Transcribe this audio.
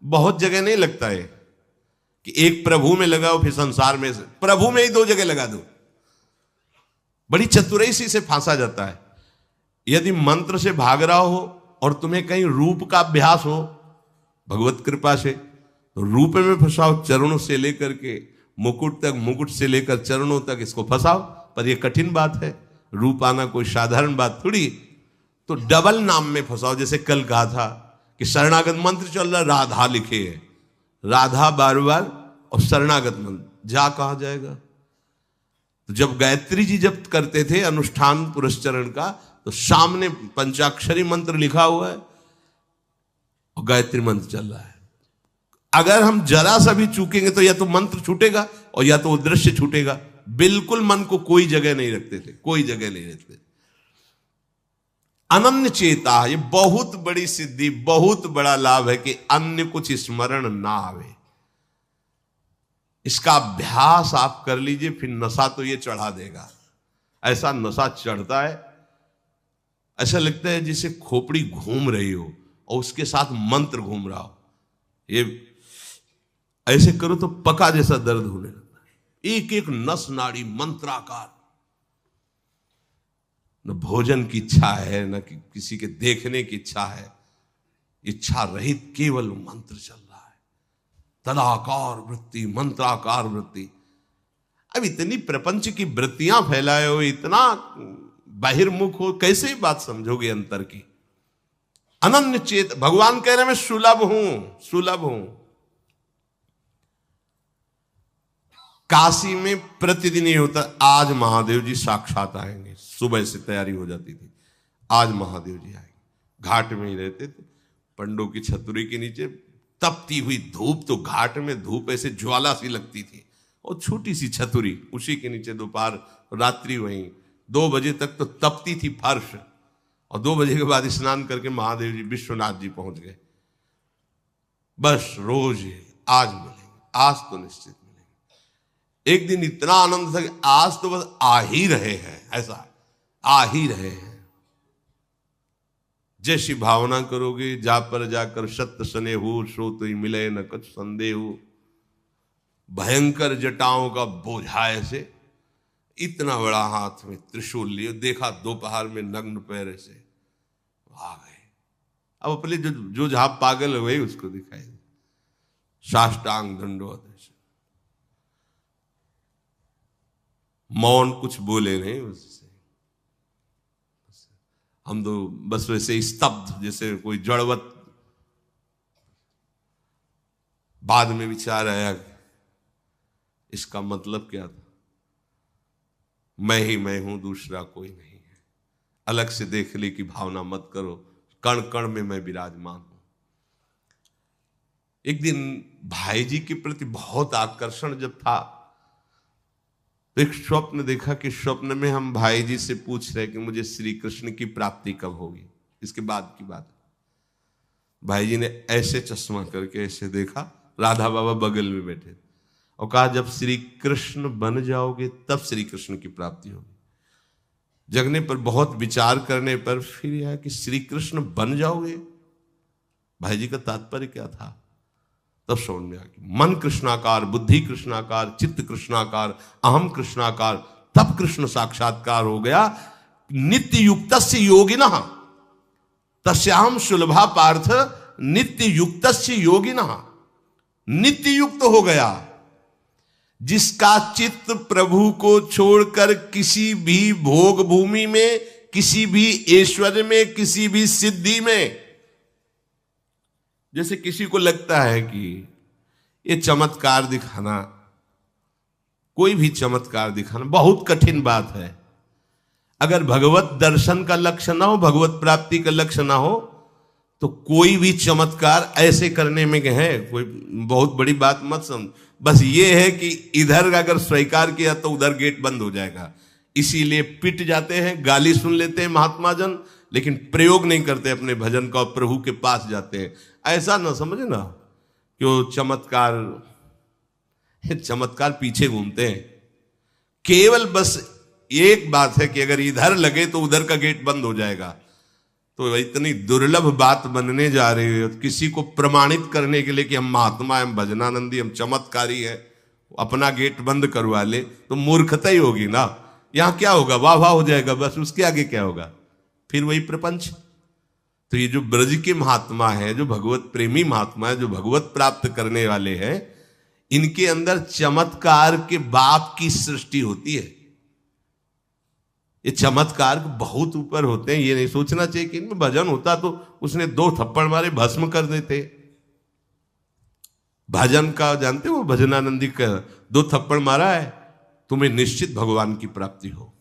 बहुत जगह नहीं लगता है कि एक प्रभु में लगाओ फिर संसार में, प्रभु में ही 2 जगह लगा दो। बड़ी चतुराई से फांसा जाता है। यदि मंत्र से भाग रहा हो और तुम्हें कहीं रूप का अभ्यास हो भगवत कृपा से, तो रूप में फंसाओ, चरणों से लेकर के मुकुट तक, मुकुट से लेकर चरणों तक इसको फंसाओ। पर यह कठिन बात है, रूप आना कोई साधारण बात थोड़ी। तो डबल नाम में फंसाओ। जैसे कल कहा था कि शरणागत मंत्र चल रहा, राधा लिखे है, राधा बार बार, और शरणागत मंत्र जा कहा जाएगा। तो जब गायत्री जी जब करते थे अनुष्ठान पुरस्चरण का, तो सामने पंचाक्षरी मंत्र लिखा हुआ है और गायत्री मंत्र चल रहा है। अगर हम जरा सा भी चूकेंगे तो या तो मंत्र छूटेगा और या तो वो दृश्य छूटेगा। बिल्कुल मन को कोई जगह नहीं रखते थे, कोई जगह नहीं रखते। अनन्य चेता, ये बहुत बड़ी सिद्धि, बहुत बड़ा लाभ है कि अन्य कुछ स्मरण ना आवे। इसका अभ्यास आप कर लीजिए, फिर नशा तो ये चढ़ा देगा। ऐसा नशा चढ़ता है, ऐसा लगता है जैसे खोपड़ी घूम रही हो और उसके साथ मंत्र घूम रहा हो। ये ऐसे करो तो पका जैसा दर्द होने लगता है। एक एक नस नाड़ी मंत्राकार। न भोजन की इच्छा है, न किसी के देखने की इच्छा है, इच्छा रहित केवल मंत्र चल रहा है। तदाकार वृत्ति, मंत्राकार वृत्ति। अब इतनी प्रपंच की वृत्तियां फैलाए हो, इतना बहिर्मुख हो, कैसे बात समझोगे अंतर की। अनन्य चेत, भगवान कह रहे मैं सुलभ हूं, सुलभ हूं। काशी में प्रतिदिन ये होता, आज महादेव जी साक्षात आएंगे। सुबह से तैयारी हो जाती थी, आज महादेव जी आएंगे। घाट में ही रहते थे, पंडों की छतरी के नीचे तपती हुई धूप, तो घाट में धूप ऐसे ज्वाला सी लगती थी, और छोटी सी छतरी, उसी के नीचे दोपहर रात्रि वहीं 2 बजे तक तो तपती थी फर्श। और 2 बजे के बाद स्नान करके महादेव जी विश्वनाथ जी पहुंच गए। बस रोज आज मिलेंगे, आज तो निश्चित मिलेंगे। एक दिन इतना आनंद था कि आज तो बस आ ही रहे हैं, ऐसा आ ही रहे हैं। जैसी भावना करोगे, जा पर जाकर सत्य स्नेहु, सो तो ही मिले न कुछ संदेह। भयंकर जटाओं का बोझा ऐसे, इतना बड़ा हाथ में त्रिशूल लिए, देखा दोपहर में नग्न पैर से आ गए। अब अपने जो जहां पागल है वही उसको दिखाई दे। साष्टांग दंडवत, मौन, कुछ बोले नहीं उससे। हम तो बस वैसे स्तब्ध, जैसे कोई जड़वत। बाद में विचार आया इसका मतलब क्या था। मैं ही मैं हूं, दूसरा कोई नहीं है। अलग से देखने की भावना मत करो, कण कण में मैं विराजमान हूं। एक दिन भाई जी के प्रति बहुत आकर्षण जब था, तो एक स्वप्न देखा कि स्वप्न में हम भाई जी से पूछ रहे कि मुझे श्री कृष्ण की प्राप्ति कब होगी। इसके बाद की बात, भाई जी ने ऐसे चश्मा करके ऐसे देखा, राधा बाबा बगल में बैठे, और कहा जब श्री कृष्ण बन जाओगे तब श्री कृष्ण की प्राप्ति होगी। जगने पर, बहुत विचार करने पर फिर यह कि श्री कृष्ण बन जाओगे, भाई जी का तात्पर्य क्या था। तब समझ में आ गया, मन कृष्णाकार, बुद्धि कृष्णाकार, चित्त कृष्णाकार, अहम कृष्णाकार, तब कृष्ण साक्षात्कार हो गया। नित्य युक्तस्य योगिनः तस्याहं सुलभा पार्थ नित्य युक्तस्य योगिनः। नित्य युक्त हो गया जिसका चित्त प्रभु को छोड़कर किसी भी भोग भूमि में, किसी भी ऐश्वर्य में, किसी भी सिद्धि में। जैसे किसी को लगता है कि ये चमत्कार दिखाना, कोई भी चमत्कार दिखाना बहुत कठिन बात है। अगर भगवत दर्शन का लक्ष्य ना हो, भगवत प्राप्ति का लक्ष्य ना हो, तो कोई भी चमत्कार ऐसे करने में है कोई बहुत बड़ी बात मत समझ। बस ये है कि इधर अगर स्वीकार किया तो उधर गेट बंद हो जाएगा। इसीलिए पिट जाते हैं, गाली सुन लेते हैं महात्मा जन, लेकिन प्रयोग नहीं करते अपने भजन का, और प्रभु के पास जाते हैं। ऐसा ना समझे ना कि वो चमत्कार पीछे घूमते हैं। केवल बस एक बात है कि अगर इधर लगे तो उधर का गेट बंद हो जाएगा। तो इतनी दुर्लभ बात बनने जा रही है, किसी को प्रमाणित करने के लिए कि हम महात्मा हैं, हम भजनानंदी, हम चमत्कारी हैं, अपना गेट बंद करवा ले, तो मूर्खता ही होगी ना। यहां क्या होगा, वाह वाह हो जाएगा बस, उसके आगे क्या होगा, फिर वही प्रपंच। तो ये जो ब्रज के महात्मा है, जो भगवत प्रेमी महात्मा है, जो भगवत प्राप्त करने वाले हैं, इनके अंदर चमत्कार के बाप की सृष्टि होती है। ये चमत्कार बहुत ऊपर होते हैं। ये नहीं सोचना चाहिए कि इनमें भजन होता तो उसने 2 थप्पड़ मारे भस्म कर देते। भजन का जानते हो, भजनानंदी का 2 थप्पड़ मारा है, तुम्हें निश्चित भगवान की प्राप्ति हो।